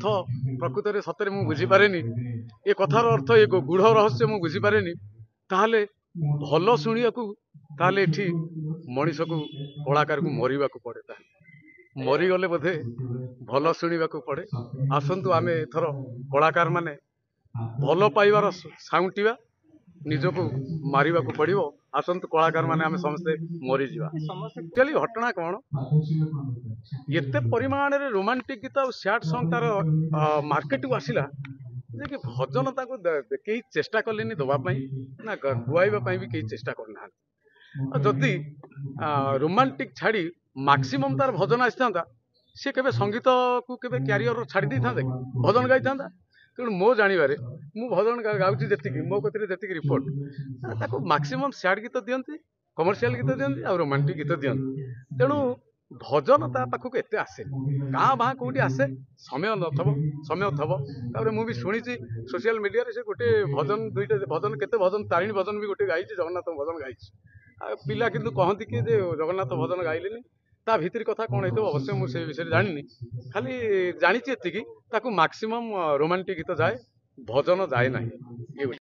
अर्थ प्रकृत में सतरे मुझे बुझीपे ये कथार अर्थ ये गूढ़ रहस्य मुझे बुझीपे ताहले भल शुणा ताहले एठी मनीष को कलाकार को मरवा पड़े मरीगले बोधे भल शुणा पड़े आसतु आम एथर कलाकार माने भल पाइबार साउंटिवा निजको मारिबा को पड़िबो आसतु कलाकार माने आम समस्ते मरीजा एक्चुअली घटना कौन एते परिमाण रे रोमांटिक गीत और सैड सॉन्ग तार मार्केट को आसिला जे कि भजन ताको कई चेष्टा कलेनी दबा ना गुआइबा भी कई चेष्टा करना जदि रोमांटिक छाड़ी मैक्सिमम तार भजन आसी सी केबे संगीत को केबे क्यारियर छाड़ी दी था भजन गाई था तेणु मो जानवे मु भजन गाँची जी मो कथी जी रिपोर्ट ताको मैक्सिमम सैड गीत दियंती कमर्शियल गीत दियंती और रोमांटिक गीत दियंती तेणु भजन ता पाखक एते आसे गाँ बाँ कौटी आसे समय समय थब मुझे शुणी सोशल मीडिया से गोटे भजन दुईटा भजन केते भजन तारिणी भजन भी गोटे गाई जगन्नाथ भजन गाई पिला किंतु कहती कि जगन्नाथ भजन गाइलेनी ता भितर कथा कौन है अवश्य मुझे विषय जानी खाली जानी मैक्सिमम रोमांटिक गीत जाए भजन जाए ना।